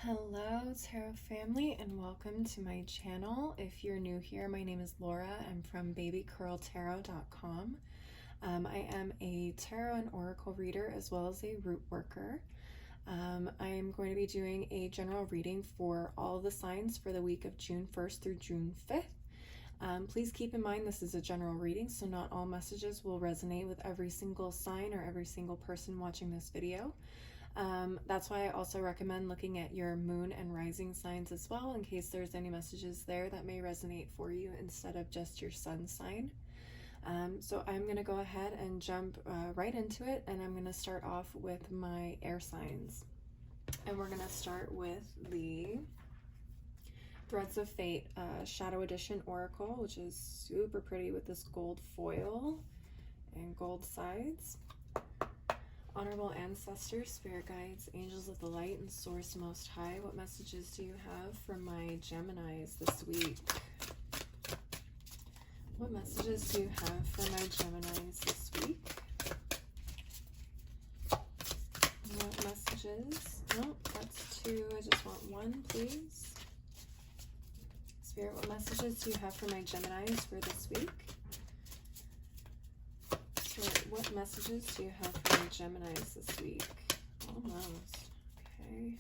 Hello Tarot family and welcome to my channel. If you're new here, my name is Laura. I'm from babycurltarot.com. I am a tarot and oracle reader as well as a root worker. I'm going to be doing a general reading for all the signs for the week of June 1st through June 5th. Please keep in mind this is a general reading, so not all messages will resonate with every single sign or every single person watching this video. That's why I also recommend looking at your moon and rising signs as well, in case there's any messages there that may resonate for you instead of just your sun sign. So I'm going to go ahead and jump right into it, and I'm going to start off with my air signs. And we're going to start with the Threads of Fate Shadow Edition Oracle, which is super pretty with this gold foil and gold sides. Honorable ancestors, spirit guides, angels of the light, and source most high, what messages do you have for my Geminis this week? What messages do you have for my Geminis this week? What messages? No, that's two. I just want one, please. Spirit, what messages do you have for my Geminis for this week? What messages do you have for my Geminis this week? Almost. Okay.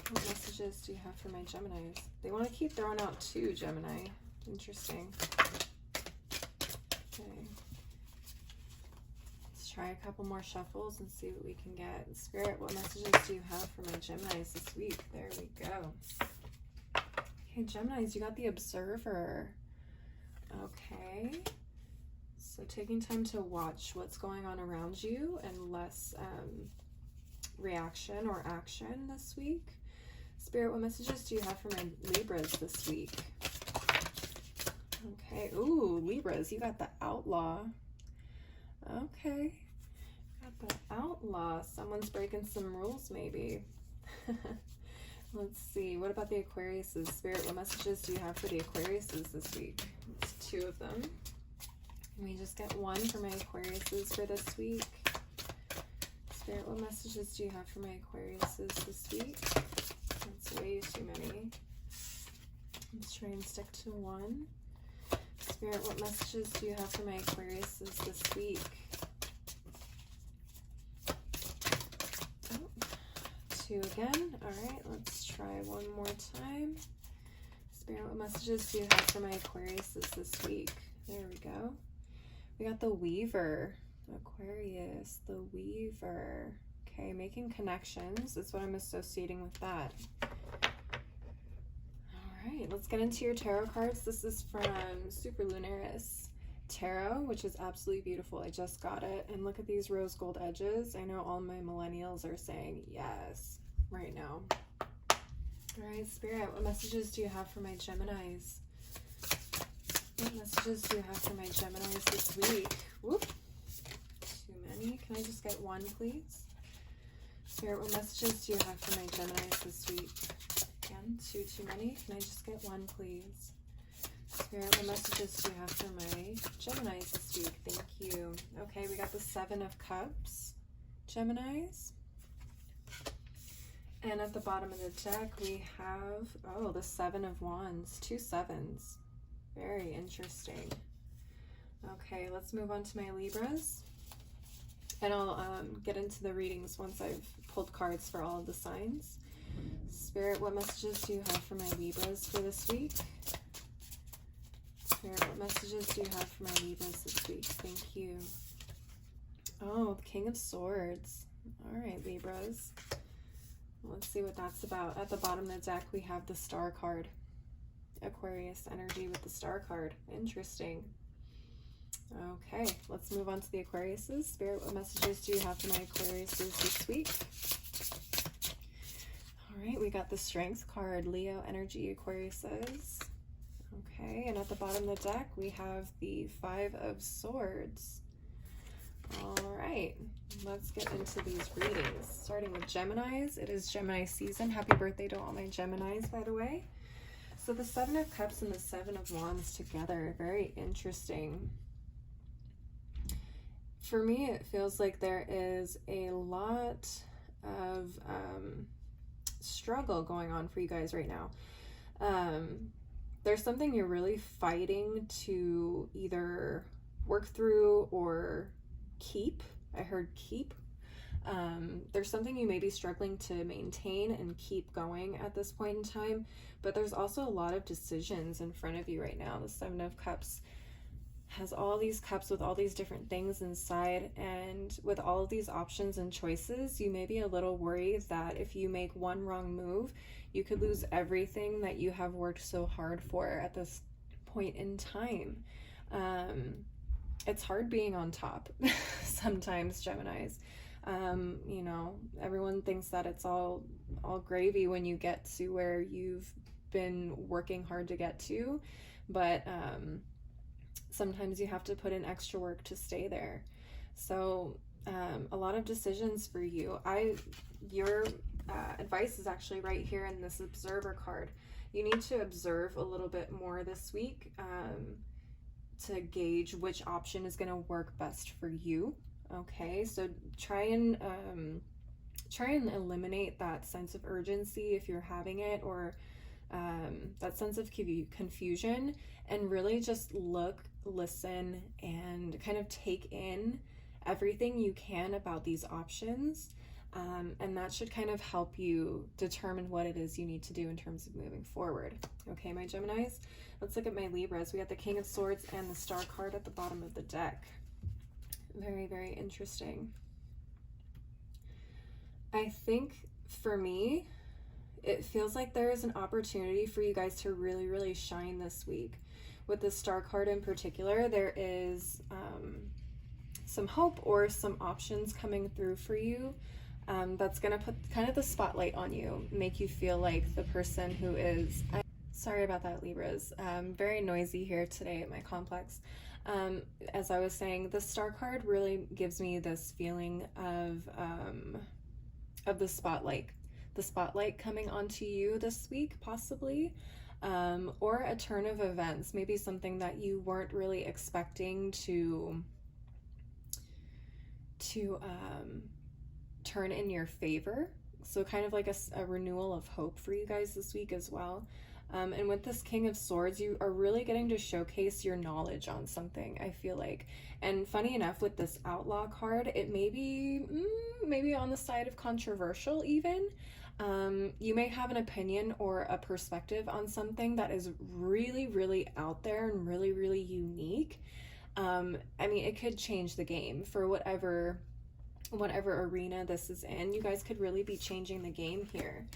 What messages do you have for my Geminis? They want to keep throwing out two, Gemini. Interesting. Okay. Let's try a couple more shuffles and see what we can get. Spirit, what messages do you have for my Geminis this week? There we go. Okay, Geminis, you got the Observer. Okay. So taking time to watch what's going on around you and less reaction or action this week. Spirit, what messages do you have for my Libras this week? Okay. Ooh, Libras, you got the Outlaw. Okay. Got the Outlaw. Someone's breaking some rules maybe. Let's see. What about the Aquariuses? Spirit, what messages do you have for the Aquariuses this week? It's two of them. Can we just get one for my Aquariuses for this week? Spirit, what messages do you have for my Aquariuses this week? That's way too many. Let's try and stick to one. Spirit, what messages do you have for my Aquariuses this week? Oh, two again. All right, let's try one more time. Spirit, what messages do you have for my Aquariuses this week? There we go. We got the Weaver, Aquarius, the Weaver. Okay, making connections is what I'm associating with that. All right, let's get into your tarot cards. This is from Super Lunaris Tarot, which is absolutely beautiful. I just got it. And look at these rose gold edges. I know all my millennials are saying yes right now. All right, Spirit, what messages do you have for my Geminis? What messages do you have for my Geminis this week? Whoop. Too many. Can I just get one, please? Spirit, what messages do you have for my Geminis this week? Again, too many. Can I just get one, please? Spirit, what messages do you have for my Geminis this week? Thank you. Okay, we got the Seven of Cups, Geminis. And at the bottom of the deck, we have, oh, the Seven of Wands, two sevens. Very interesting. Okay, let's move on to my Libras. And I'll get into the readings once I've pulled cards for all of the signs. Spirit, what messages do you have for my Libras for this week? Spirit, what messages do you have for my Libras this week? Thank you. Oh, the King of Swords. All right, Libras. Let's see what that's about. At the bottom of the deck, we have the Star card. Aquarius energy with the Star card. Interesting. Okay, let's move on to the Aquariuses. Spirit, what messages do you have for my Aquariuses this week? All right, we got the Strength card, Leo energy, Aquariuses. Okay, and at the bottom of the deck, we have the Five of Swords. All right, let's get into these readings. Starting with Geminis. It is Gemini season. Happy birthday to all my Geminis, by the way. So the Seven of Cups and the Seven of Wands together, very interesting. For me, it feels like there is a lot of struggle going on for you guys right now. There's something you're really fighting to either work through or keep. I heard keep. There's something you may be struggling to maintain and keep going at this point in time, but there's also a lot of decisions in front of you right now. The Seven of Cups has all these cups with all these different things inside, and with all of these options and choices, you may be a little worried that if you make one wrong move, you could lose everything that you have worked so hard for at this point in time. It's hard being on top sometimes, Geminis. You know, everyone thinks that it's all gravy when you get to where you've been working hard to get to, but sometimes you have to put in extra work to stay there. So a lot of decisions for you. Your advice is actually right here in this observer card. You need to observe a little bit more this week to gauge which option is going to work best for you. Okay, so try and eliminate that sense of urgency if you're having it, or that sense of confusion, and really just look, listen, and kind of take in everything you can about these options. And that should kind of help you determine what it is you need to do in terms of moving forward. Okay, my Geminis, let's look at my Libras. We got the King of Swords and the Star card at the bottom of the deck. Very, very interesting. I think for me, it feels like there is an opportunity for you guys to really, really shine this week. With the Star card in particular, there is some hope or some options coming through for you that's going to put kind of the spotlight on you, make you feel like the person who is... Sorry about that, Libras. Very noisy here today at my complex. As I was saying, the Star card really gives me this feeling of the spotlight coming onto you this week, possibly, or a turn of events, maybe something that you weren't really expecting to turn in your favor. So kind of like a renewal of hope for you guys this week as well. And with this King of Swords, you are really getting to showcase your knowledge on something, I feel like. And funny enough, with this Outlaw card, it may be maybe on the side of controversial even. You may have an opinion or a perspective on something that is really, really out there and really, really unique. I mean, it could change the game for whatever arena this is in. You guys could really be changing the game here.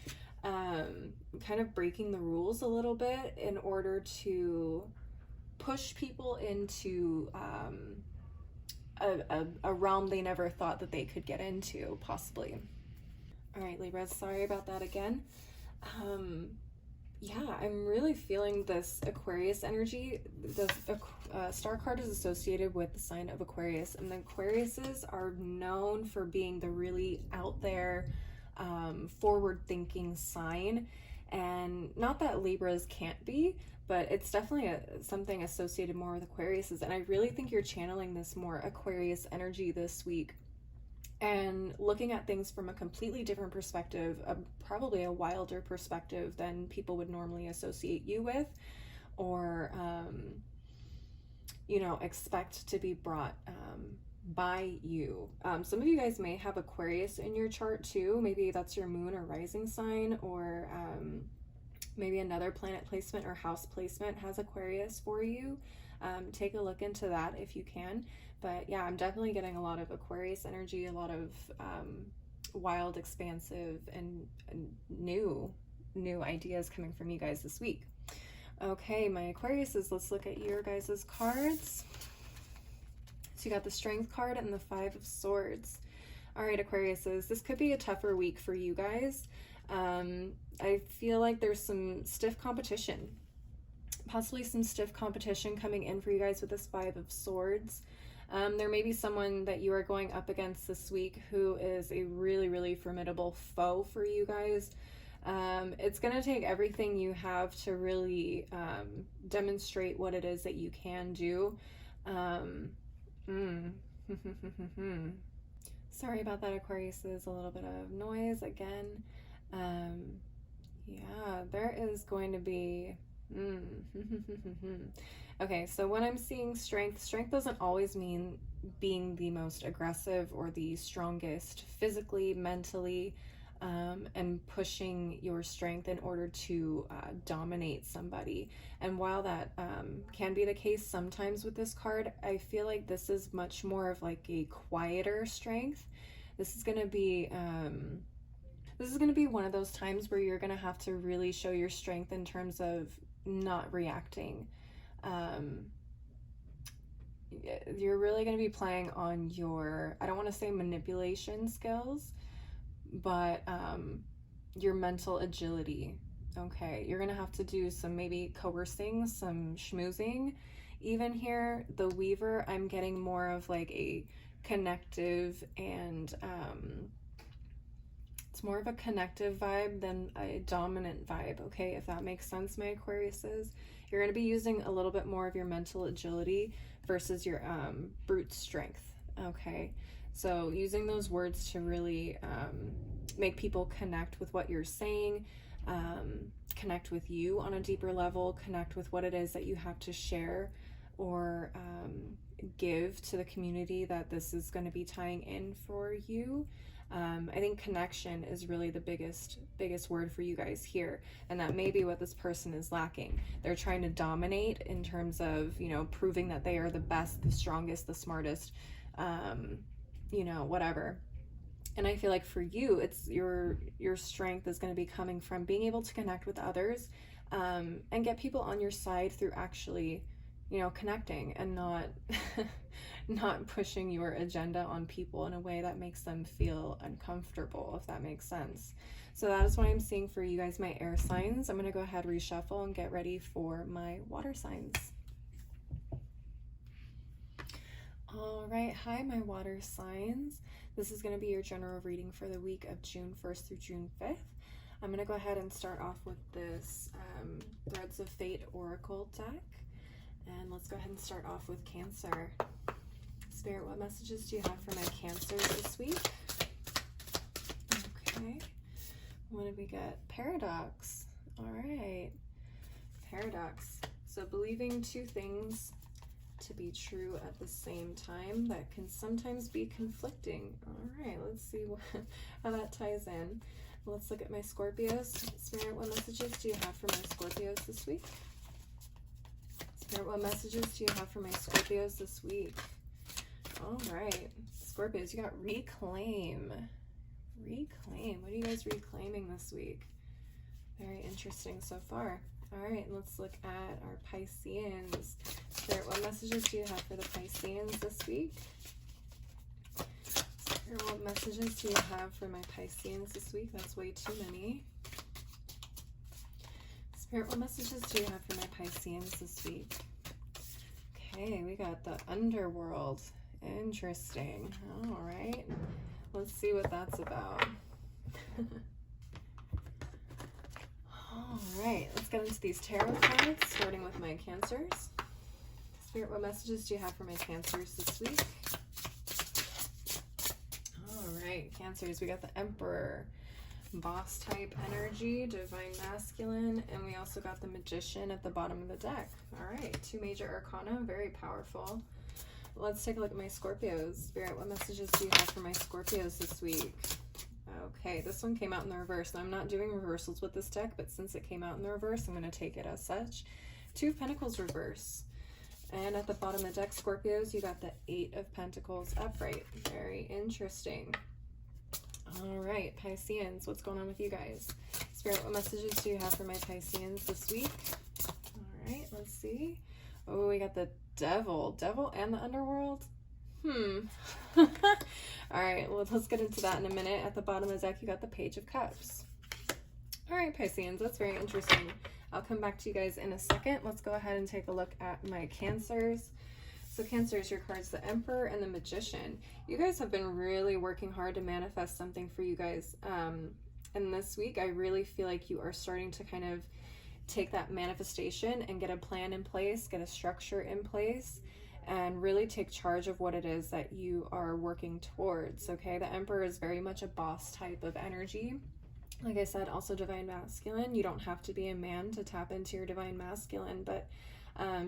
Kind of breaking the rules a little bit in order to push people into a realm they never thought that they could get into, possibly. All right, Libras, sorry about that again. Yeah, I'm really feeling this Aquarius energy. The Star card is associated with the sign of Aquarius, and the Aquariuses are known for being the really out there, forward-thinking sign. And not that Libras can't be, but it's definitely something associated more with Aquariuses. And I really think you're channeling this more Aquarius energy this week and looking at things from a completely different perspective, probably a wilder perspective than people would normally associate you with, or you know, expect to be brought by you. Some of you guys may have Aquarius in your chart too. Maybe that's your moon or rising sign, or maybe another planet placement or house placement has Aquarius for you. Take a look into that if you can. But yeah, I'm definitely getting a lot of Aquarius energy, a lot of wild, expansive, and new ideas coming from you guys this week. Okay, my Aquariuses, let's look at your guys' cards. So you got the Strength card and the Five of Swords. All right, Aquariuses, this could be a tougher week for you guys. I feel like there's some stiff competition, possibly some stiff competition coming in for you guys with this Five of Swords. There may be someone that you are going up against this week who is a really, really formidable foe for you guys. It's going to take everything you have to really demonstrate what it is that you can do. Sorry about that, Aquarius. There's a little bit of noise again. Yeah, there is going to be. Okay, so when I'm seeing strength doesn't always mean being the most aggressive or the strongest physically, mentally, and pushing your strength in order to dominate somebody. And while that can be the case sometimes with this card, I feel like this is much more of like a quieter strength. This is going to be. This is going to be one of those times where you're going to have to really show your strength in terms of not reacting. You're really going to be playing on your, I don't want to say manipulation skills, but your mental agility. Okay, you're going to have to do some maybe coercing, some schmoozing. Even here, the Weaver, I'm getting more of like a connective and it's more of a connective vibe than a dominant vibe, okay? If that makes sense, my Aquariuses. You're going to be using a little bit more of your mental agility versus your brute strength, okay? So using those words to really make people connect with what you're saying, connect with you on a deeper level, connect with what it is that you have to share or give to the community that this is going to be tying in for you. I think connection is really the biggest word for you guys here, and that may be what this person is lacking. They're trying to dominate in terms of, you know, proving that they are the best, the strongest, the smartest, you know, whatever. And I feel like for you, it's your strength is going to be coming from being able to connect with others, and get people on your side through actually, you know, connecting and not not pushing your agenda on people in a way that makes them feel uncomfortable, if that makes sense. So that is what I'm seeing for you guys, my air signs. I'm going to go ahead, reshuffle, and get ready for my water signs. All right, hi, my water signs. This is going to be your general reading for the week of June 1st through June 5th. I'm going to go ahead and start off with this Threads of Fate Oracle deck. And let's go ahead and start off with Cancer. Spirit, what messages do you have for my Cancers this week? Okay. What did we get? Paradox. All right. Paradox. So believing two things to be true at the same time that can sometimes be conflicting. All right, let's see how that ties in. Let's look at my Scorpios. Spirit, what messages do you have for my Scorpios this week? Spirit, what messages do you have for my Scorpios this week? All right, Scorpios, you got reclaim. Reclaim. What are you guys reclaiming this week? Very interesting so far. All right, let's look at our Pisceans. Spirit, what messages do you have for the Pisceans this week? Spirit, what messages do you have for my Pisceans this week? That's way too many. Spirit, what messages do you have for my Pisceans this week? Okay, we got the underworld. Interesting. All right, let's see what that's about. All right, let's get into these tarot cards, starting with my Cancers. Spirit, what messages do you have for my Cancers this week? All right, Cancers, we got the Emperor, boss type energy, divine masculine, and we also got the Magician at the bottom of the deck. All right, two major arcana, very powerful. Let's take a look at my Scorpios. Spirit, what messages do you have for my Scorpios this week? Okay, this one came out in the reverse. Now, I'm not doing reversals with this deck, but since it came out in the reverse, I'm going to take it as such. Two of Pentacles reverse. And at the bottom of the deck, Scorpios, you got the Eight of Pentacles upright. Very interesting. All right, Pisceans, what's going on with you guys? Spirit, what messages do you have for my Pisceans this week? All right, let's see. Oh, we got the Devil and the Underworld. All right, well, let's get into that in a minute. At the bottom of the deck, you got the Page of Cups. All right, Pisceans, that's very interesting. I'll come back to you guys in a second. Let's go ahead and take a look at my Cancers. So Cancers, your cards, the Emperor and the Magician. You guys have been really working hard to manifest something for you guys. And this week, I really feel like you are starting to kind of take that manifestation and get a plan in place, get a structure in place, and really take charge of what it is that you are working towards, okay? The Emperor is very much a boss type of energy. Like I said, also divine masculine. You don't have to be a man to tap into your divine masculine, but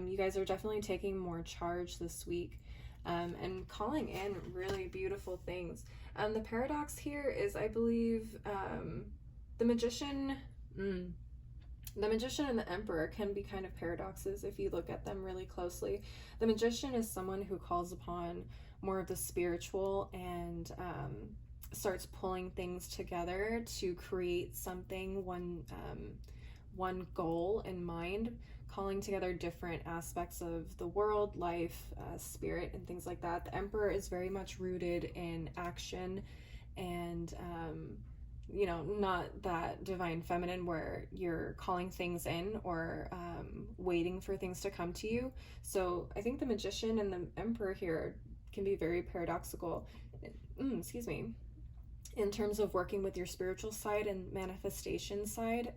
you guys are definitely taking more charge this week and calling in really beautiful things. The paradox here is, I believe, the magician. The magician and the emperor can be kind of paradoxes if you look at them really closely. The magician is someone who calls upon more of the spiritual and starts pulling things together to create something, one goal in mind, calling together different aspects of the world, life, spirit, and things like that. The emperor is very much rooted in action and not that divine feminine where you're calling things in or waiting for things to come to you. So I think the magician and the emperor here can be very paradoxical, excuse me, in terms of working with your spiritual side and manifestation side,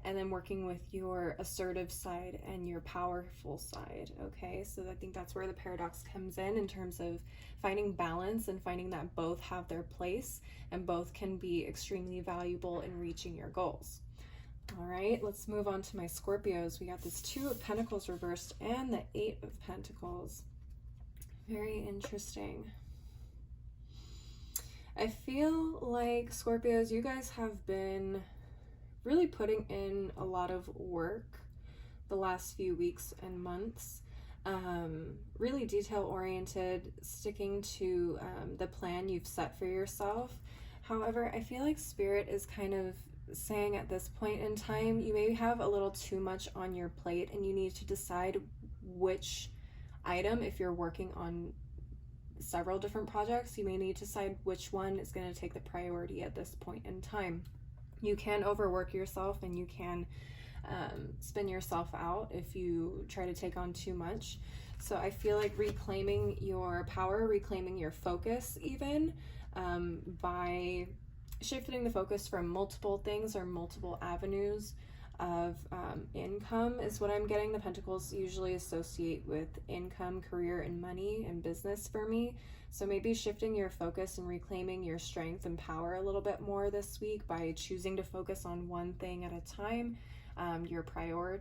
and then working with your assertive side and your powerful side. Okay, so I think that's where the paradox comes in terms of finding balance and finding that both have their place and both can be extremely valuable in reaching your goals. All right, let's move on to my Scorpios. We got this 2 of Pentacles reversed and the 8 of Pentacles. Very interesting. I feel like, Scorpios, you guys have been really putting in a lot of work the last few weeks and months, really detail-oriented, sticking to the plan you've set for yourself. However, I feel like Spirit is kind of saying at this point in time, you may have a little too much on your plate and you need to decide which item, if you're working on several different projects, you may need to decide which one is going to take the priority at this point in time. You can overwork yourself and you can spin yourself out if you try to take on too much. So I feel like reclaiming your power, reclaiming your focus even, by shifting the focus from multiple things or multiple avenues of income is what I'm getting. The Pentacles usually associate with income, career, and money and business for me. So maybe shifting your focus and reclaiming your strength and power a little bit more this week by choosing to focus on one thing at a time. Your priority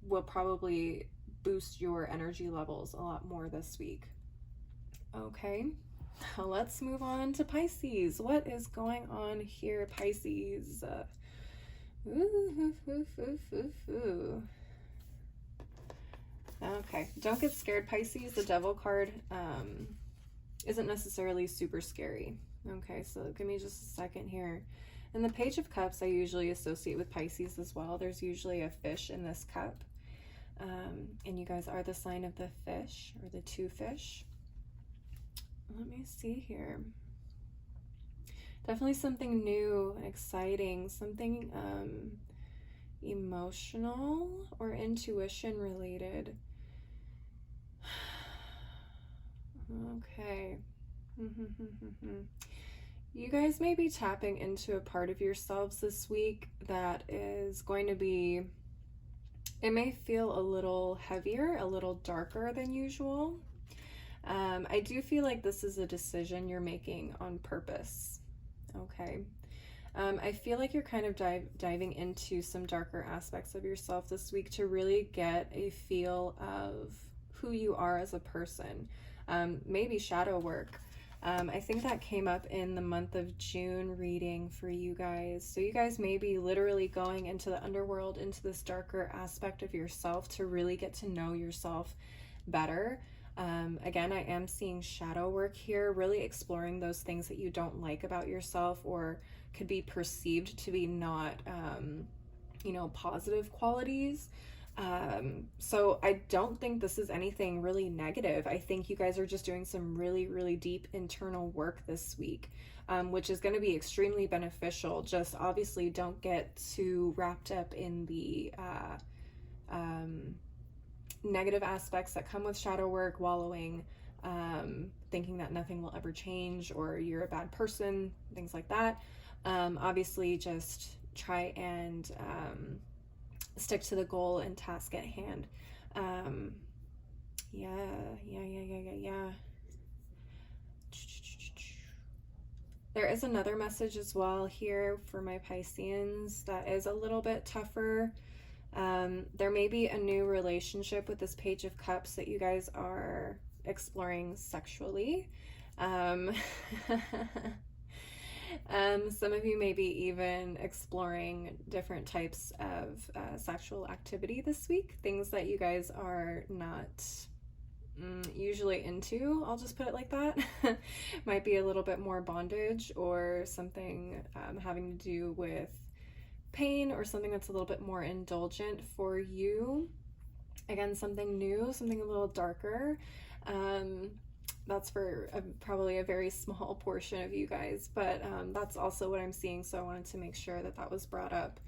will probably boost your energy levels a lot more this week. Okay. Now let's move on to Pisces. What is going on here, Pisces? Okay, don't get scared, Pisces. The Devil card isn't necessarily super scary. Okay, so give me just a second here. And the Page of Cups I usually associate with Pisces as well. There's usually a fish in this cup. And you guys are the sign of the fish, or the 2 fish. Let me see here. Definitely something new, exciting, something emotional or intuition related. Okay. You guys may be tapping into a part of yourselves this week that is going to be, it may feel a little heavier, a little darker than usual. I do feel like this is a decision you're making on purpose. Okay. I feel like you're kind of diving into some darker aspects of yourself this week to really get a feel of who you are as a person. Maybe shadow work. I think that came up in the month of June reading for you guys. So you guys may be literally going into the underworld, into this darker aspect of yourself to really get to know yourself better. Again, I am seeing shadow work here, really exploring those things that you don't like about yourself or could be perceived to be not, positive qualities. So I don't think this is anything really negative. I think you guys are just doing some really, really deep internal work this week, which is going to be extremely beneficial. Just obviously don't get too wrapped up in the, negative aspects that come with shadow work, wallowing, thinking that nothing will ever change or you're a bad person, things like that. Obviously just try and stick to the goal and task at hand. Yeah. There is another message as well here for my Pisceans that is a little bit tougher. There may be a new relationship with this Page of Cups that you guys are exploring sexually. Some of you may be even exploring different types of sexual activity this week, things that you guys are not usually into, I'll just put it like that. Might be a little bit more bondage or something having to do with pain or something that's a little bit more indulgent for you. Again, something new, something a little darker. That's for probably a very small portion of you guys, but that's also what I'm seeing, so I wanted to make sure that that was brought up.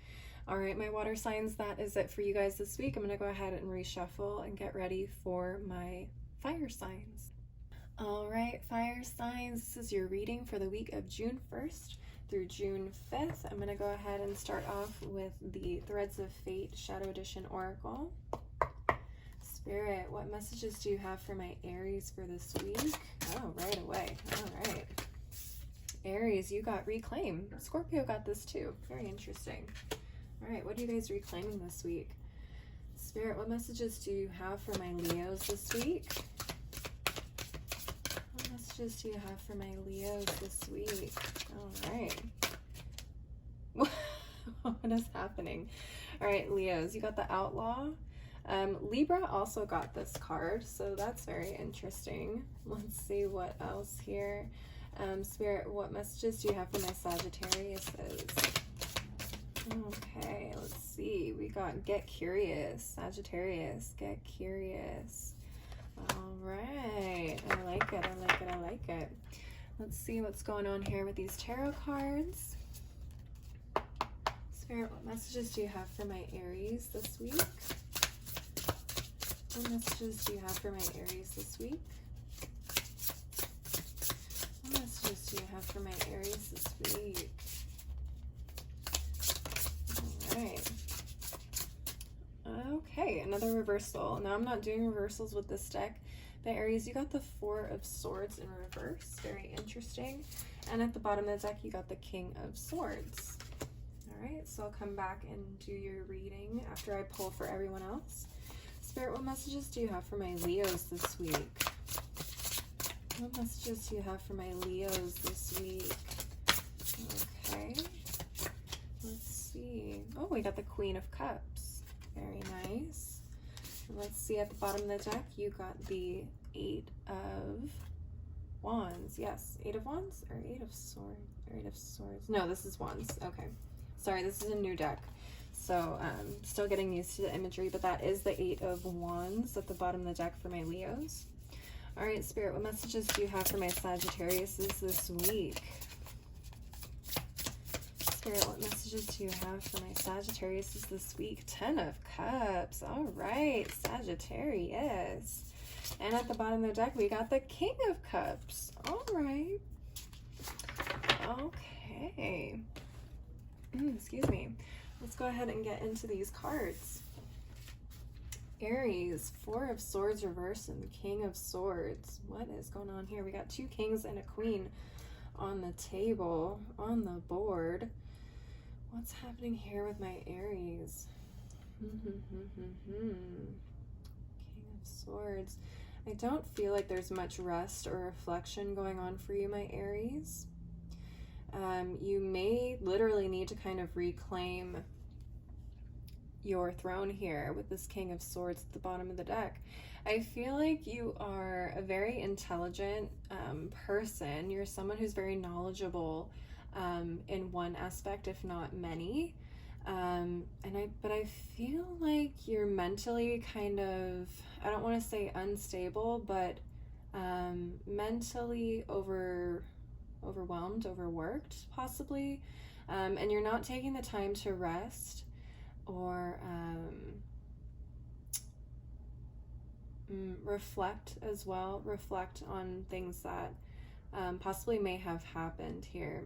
All right, my water signs, that is it for you guys this week. I'm going to go ahead and reshuffle and get ready for my fire signs. All right, fire signs, this is your reading for the week of June 1st through June 5th. I'm going to go ahead and start off with the Threads of Fate Shadow Edition Oracle. Spirit, what messages do you have for my Aries for this week? Oh, right away. All right. Aries, you got Reclaim. Scorpio got this too. Very interesting. All right, what are you guys reclaiming this week? Spirit, what messages do you have for my Leos this week? What messages do you have for my Leos this week? All right. What is happening? All right, Leos, you got the Outlaw. Libra also got this card, so that's very interesting. Let's see what else here. Spirit, what messages do you have for my Sagittariuses? Okay, let's see. We got Get Curious. Sagittarius, get curious. All right. I like it. I like it. I like it. Let's see what's going on here with these tarot cards. Spirit, what messages do you have for my Aries this week? What messages do you have for my Aries this week? What messages do you have for my Aries this week? All right. Okay, another reversal. Now I'm not doing reversals with this deck. The Aries, you got the Four of Swords in reverse. Very interesting. And at the bottom of the deck, you got the King of Swords. All right, so I'll come back and do your reading after I pull for everyone else. Spirit, what messages do you have for my Leos this week? What messages do you have for my Leos this week? Okay. Let's see. Oh, we got the Queen of Cups. Very nice. Let's see, at the bottom of the deck, you got the Eight of Wands. Yes, Eight of Wands or Eight of Swords? Or Eight of Swords. No, this is Wands. Okay. Sorry, this is a new deck. So still getting used to the imagery, but that is the Eight of Wands at the bottom of the deck for my Leos. All right, Spirit, what messages do you have for my Sagittariuses this week? Spirit, what messages do you have for my Sagittariuses this week? 10 of Cups. All right, Sagittarius. And at the bottom of the deck, we got the King of Cups. All right. Okay. Excuse me. Let's go ahead and get into these cards. Aries, Four of Swords reversed and the King of Swords. What is going on here? We got two kings and a queen on the table, on the board. What's happening here with my Aries? King of Swords. I don't feel like there's much rest or reflection going on for you, my Aries. You may literally need to kind of reclaim your throne here with this King of Swords at the bottom of the deck. I feel like you are a very intelligent person. You're someone who's very knowledgeable in one aspect, if not many. But I feel like you're mentally kind of, I don't want to say unstable, but mentally overwhelmed, overworked, possibly, and you're not taking the time to rest or reflect as well. Reflect on things that possibly may have happened here.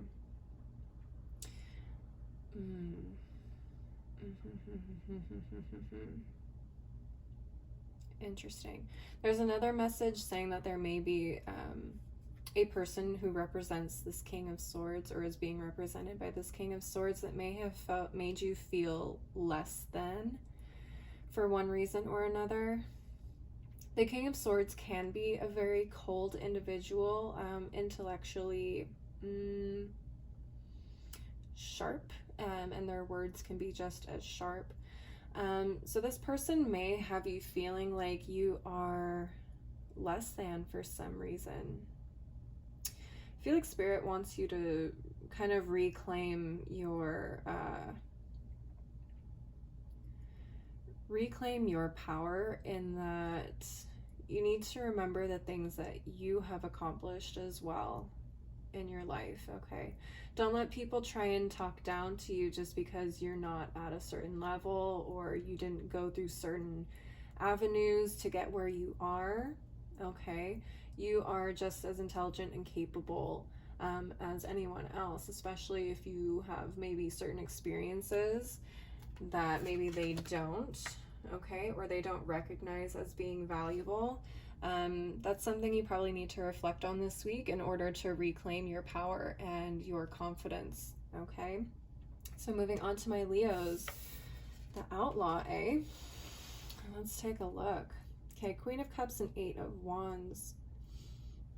Interesting. There's another message saying that there may be a person who represents this King of Swords, or is being represented by this King of Swords, that may have made you feel less than for one reason or another. The King of Swords can be a very cold individual, intellectually sharp, and their words can be just as sharp. So this person may have you feeling like you are less than for some reason. I feel like Spirit wants you to kind of reclaim your power, in that you need to remember the things that you have accomplished as well in your life, okay? Don't let people try and talk down to you just because you're not at a certain level, or you didn't go through certain avenues to get where you are, okay? You are just as intelligent and capable as anyone else, especially if you have maybe certain experiences that maybe they don't, okay, or they don't recognize as being valuable. That's something you probably need to reflect on this week in order to reclaim your power and your confidence, okay? So moving on to my Leos, the Outlaw, eh? Let's take a look. Okay, Queen of Cups and Eight of Wands.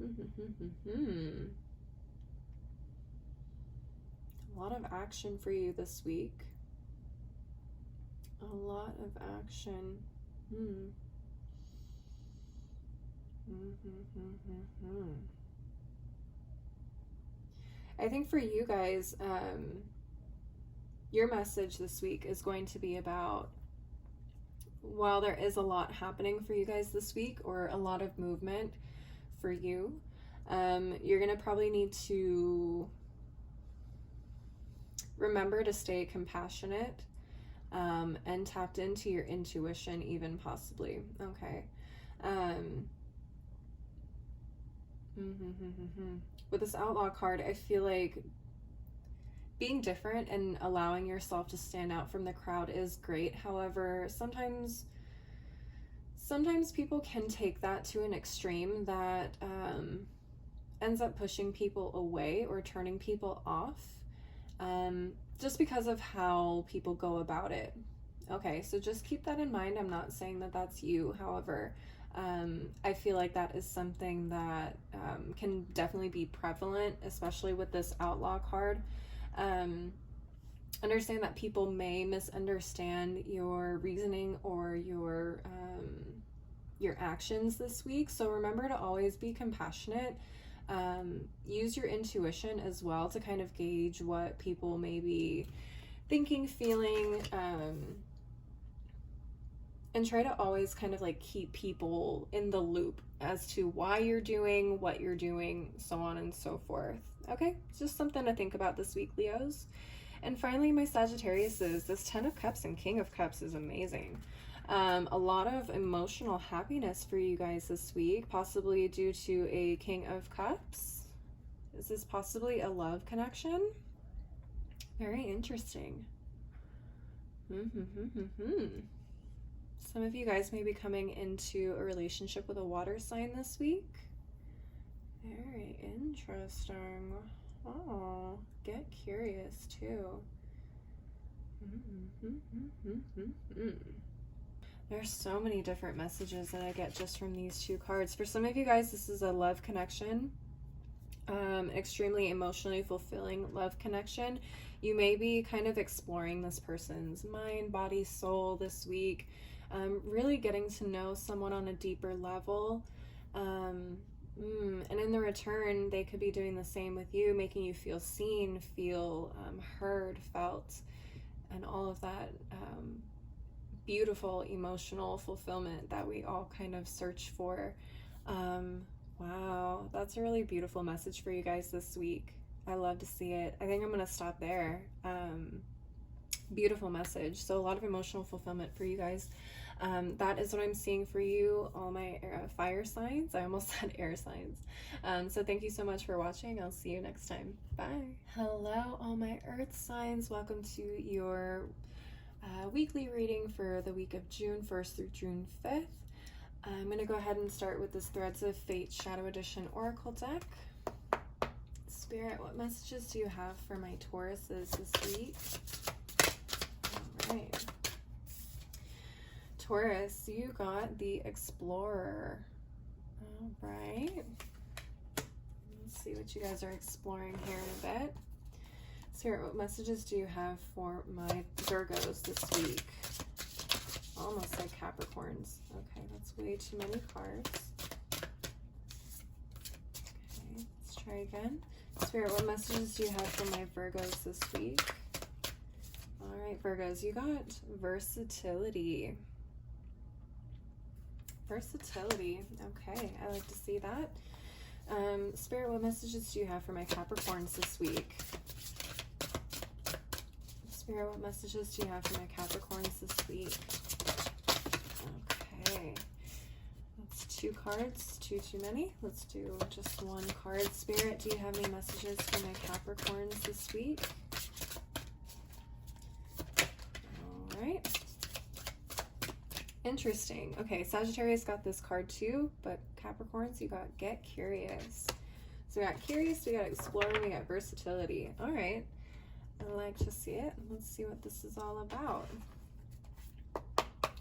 A lot of action for you this week. A lot of action. I think for you guys, your message this week is going to be about, while there is a lot happening for you guys this week, or a lot of movement for you, you're going to probably need to remember to stay compassionate and tapped into your intuition, even possibly, okay? With this Outlaw card, I feel like being different and allowing yourself to stand out from the crowd is great. However, sometimes people can take that to an extreme that ends up pushing people away or turning people off, just because of how people go about it. Okay, so just keep that in mind. I'm not saying that that's you. However, I feel like that is something that can definitely be prevalent, especially with this Outlaw card. Understand that people may misunderstand your reasoning or your actions this week. So remember to always be compassionate. Use your intuition as well to kind of gauge what people may be thinking, feeling, and try to always kind of like keep people in the loop as to why you're doing what you're doing, so on and so forth. Okay, it's just something to think about this week, Leos. And finally, my Sagittariuses, this 10 of Cups and King of Cups is amazing. A lot of emotional happiness for you guys this week, possibly due to a King of Cups. Is this possibly a love connection? Very interesting. Some of you guys may be coming into a relationship with a water sign this week. Very interesting. Oh, get curious too. There's so many different messages that I get just from these two cards. For some of you guys, this is a love connection, extremely emotionally fulfilling love connection. You may be kind of exploring this person's mind, body, soul this week, really getting to know someone on a deeper level. And in the return, they could be doing the same with you, making you feel seen, feel heard, felt, and all of that beautiful emotional fulfillment that we all kind of search for. Wow, that's a really beautiful message for you guys this week. I love to see it. I think I'm going to stop there. Beautiful message. So a lot of emotional fulfillment for you guys. That is what I'm seeing for you, all my fire signs. I almost said air signs. So thank you so much for watching. I'll see you next time. Bye. Hello, all my earth signs. Welcome to your weekly reading for the week of June 1st through June 5th. I'm going to go ahead and start with this Threads of Fate Shadow Edition Oracle deck. Spirit, what messages do you have for my Tauruses this week? All right. Taurus, you got the Explorer. All right. Let's see what you guys are exploring here in a bit. Spirit, what messages do you have for my Virgos this week? Almost like Capricorns. Okay, that's way too many cards. Okay, let's try again. Spirit, what messages do you have for my Virgos this week? All right, Virgos, you got versatility. Versatility. Okay, I like to see that. Spirit, what messages do you have for my Capricorns this week? Spirit, what messages do you have for my Capricorns this week? Okay. That's 2 cards, too many. Let's do just 1 card. Spirit, do you have any messages for my Capricorns this week? All right. Interesting. Okay, Sagittarius got this card too, but Capricorns, you got get curious. So we got curious, we got explore, we got versatility. All right. I like to see it. Let's see what this is all about.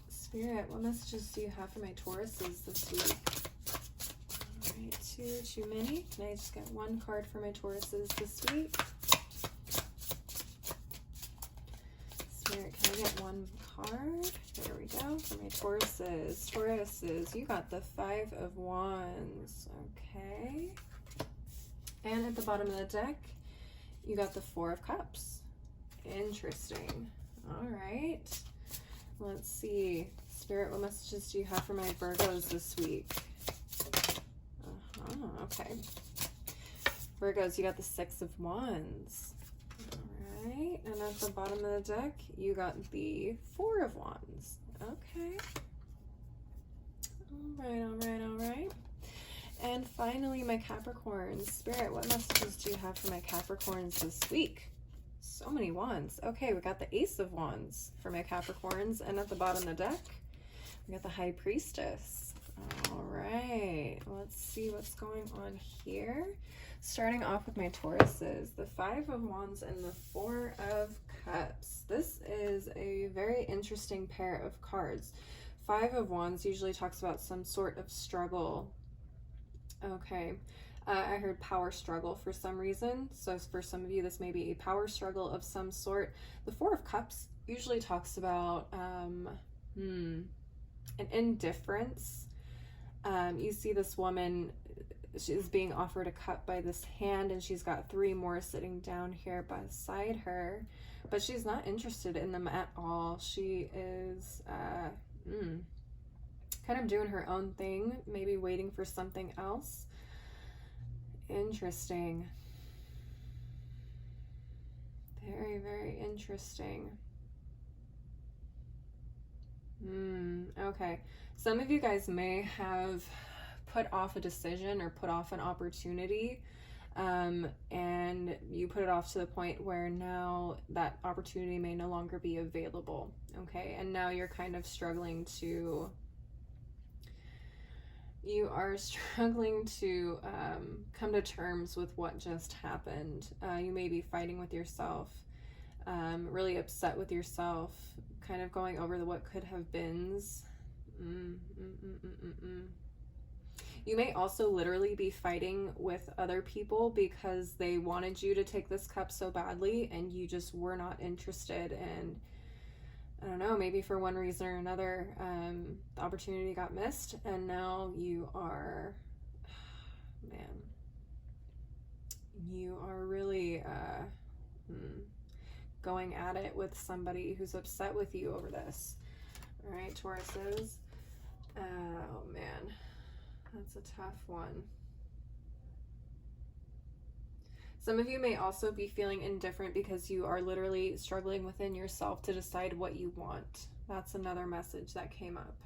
Spirit, what messages do you have for my Tauruses this week? All right, too many. Can I just get 1 card for my Tauruses this week? Spirit, can I get 1 card? There we go. For my Tauruses. Tauruses, you got the 5 of Wands. Okay. And at the bottom of the deck, you got the 4 of Cups. Interesting. All right. Let's see. Spirit, what messages do you have for my Virgos this week? Okay. Virgos, you got the 6 of Wands. All right. And at the bottom of the deck, you got the 4 of Wands. Okay. All right. And finally, my Capricorns. Spirit, what messages do you have for my Capricorns this week? So many wands. Okay, we got the Ace of Wands for my Capricorns. And at the bottom of the deck, we got the High Priestess. All right, let's see what's going on here. Starting off with my Tauruses, the 5 of Wands and the 4 of Cups. This is a very interesting pair of cards. 5 of Wands usually talks about some sort of struggle. Okay, I heard power struggle for some reason. So for some of you, this may be a power struggle of some sort. The 4 of Cups usually talks about an indifference. You see this woman, she's being offered a cup by this hand, and she's got 3 more sitting down here beside her, but she's not interested in them at all. She is kind of doing her own thing, maybe waiting for something else. Interesting. Very, very interesting. Okay. Some of you guys may have put off a decision or put off an opportunity, and you put it off to the point where now that opportunity may no longer be available. Okay. And now you're kind of struggling to come to terms with what just happened. You may be fighting with yourself, really upset with yourself, kind of going over the what could have beens. You may also literally be fighting with other people because they wanted you to take this cup so badly and you just were not interested, and I don't know, maybe for one reason or another, the opportunity got missed, and now you are, you are really going at it with somebody who's upset with you over this. All right, Tauruses. Oh man, that's a tough one. Some of you may also be feeling indifferent because you are literally struggling within yourself to decide what you want. That's another message that came up.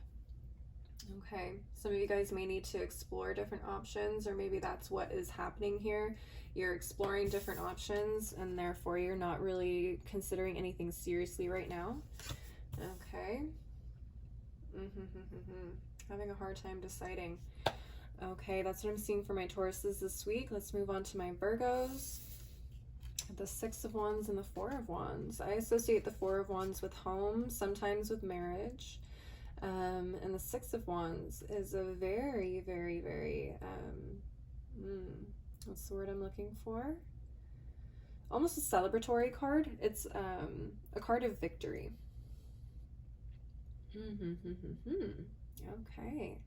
Okay, some of you guys may need to explore different options, or maybe that's what is happening here. You're exploring different options, and therefore you're not really considering anything seriously right now. Okay. Having a hard time deciding. Okay, that's what I'm seeing for my Tauruses this week. Let's move on to my Virgos. The Six of Wands and the Four of Wands. I associate the Four of Wands with home, sometimes with marriage. And the Six of Wands is a very, very, very, what's the word I'm looking for? Almost a celebratory card. It's a card of victory. Okay.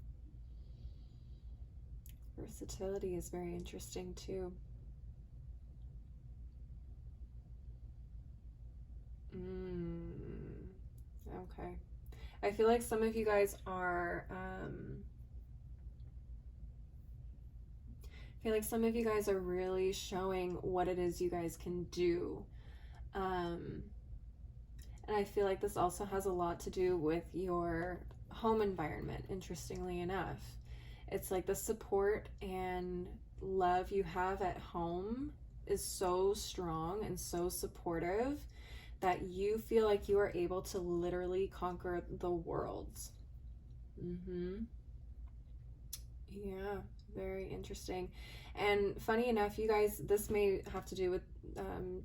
Versatility is very interesting too. Okay. I feel like some of you guys are, really showing what it is you guys can do. And I feel like this also has a lot to do with your home environment, interestingly enough. It's like the support and love you have at home is so strong and so supportive that you feel like you are able to literally conquer the world. Yeah, very interesting. And funny enough, you guys, this may have to do with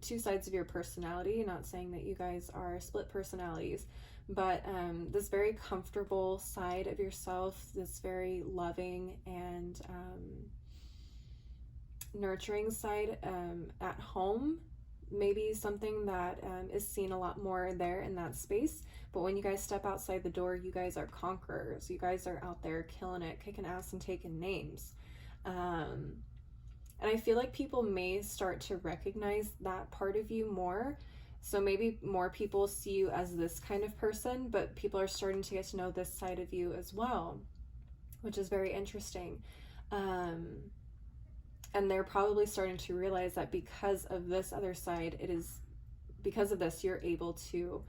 two sides of your personality. Not saying that you guys are split personalities, but this very comfortable side of yourself, this very loving and nurturing side at home, maybe something that is seen a lot more there in that space. But when you guys step outside the door, you guys are conquerors. You guys are out there killing it, kicking ass and taking names. And I feel like people may start to recognize that part of you more. So maybe more people see you as this kind of person, but people are starting to get to know this side of you as well, which is very interesting. And they're probably starting to realize that because of this other side, because of this, you're able to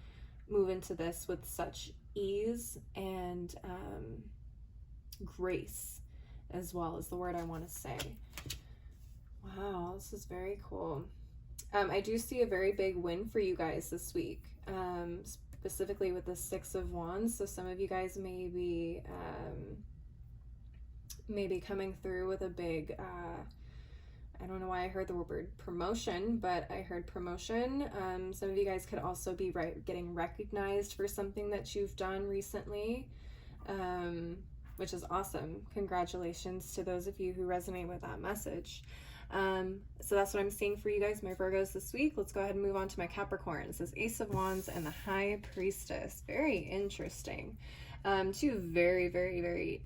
move into this with such ease and grace, as well as the word I want to say. Wow, this is very cool. I do see a very big win for you guys this week, specifically with the Six of Wands. So some of you guys may be coming through with a big, I don't know why I heard the word promotion, but I heard promotion. Some of you guys could also be getting recognized for something that you've done recently, which is awesome. Congratulations to those of you who resonate with that message. So that's what I'm seeing for you guys, my Virgos, this week. Let's go ahead and move on to my Capricorns. This Ace of Wands and the High Priestess. Very interesting. Two very, very, very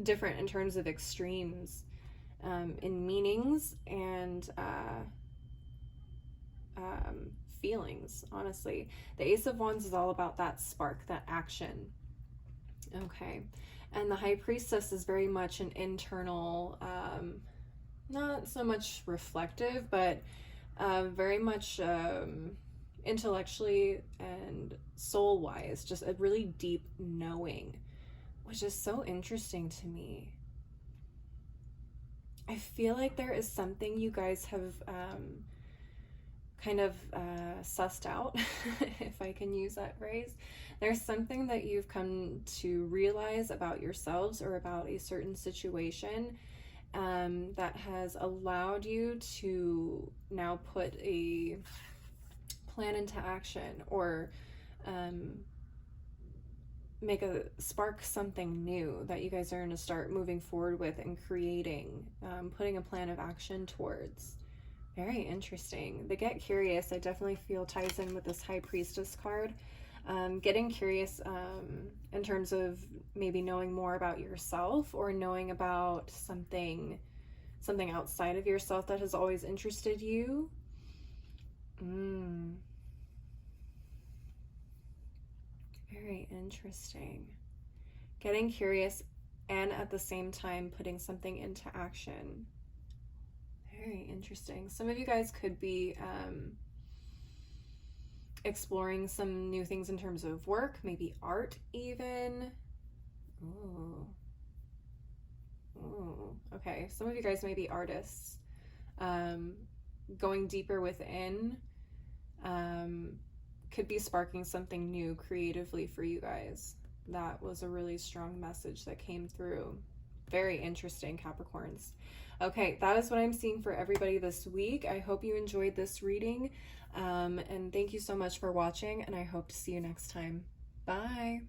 different in terms of extremes in meanings and feelings, honestly. The Ace of Wands is all about that spark, that action. Okay. And the High Priestess is very much an internal, not so much reflective, but very much intellectually and soul-wise, just a really deep knowing, which is so interesting to me. I feel like there is something you guys have kind of sussed out, if I can use that phrase. There's something that you've come to realize about yourselves or about a certain situation that has allowed you to now put a plan into action, or spark something new that you guys are going to start moving forward with and creating, putting a plan of action towards. Very interesting. The Get Curious, I definitely feel, ties in with this High Priestess card. Getting curious in terms of maybe knowing more about yourself, or knowing about something outside of yourself that has always interested you. Very interesting. Getting curious and at the same time putting something into action. Very interesting. Some of you guys could be exploring some new things in terms of work, maybe art even. Ooh. Okay, some of you guys may be artists. Going deeper within could be sparking something new creatively for you guys. That was a really strong message that came through. Very interesting, Capricorns. Okay, that is what I'm seeing for everybody this week. I hope you enjoyed this reading, and thank you so much for watching, and I hope to see you next time. Bye.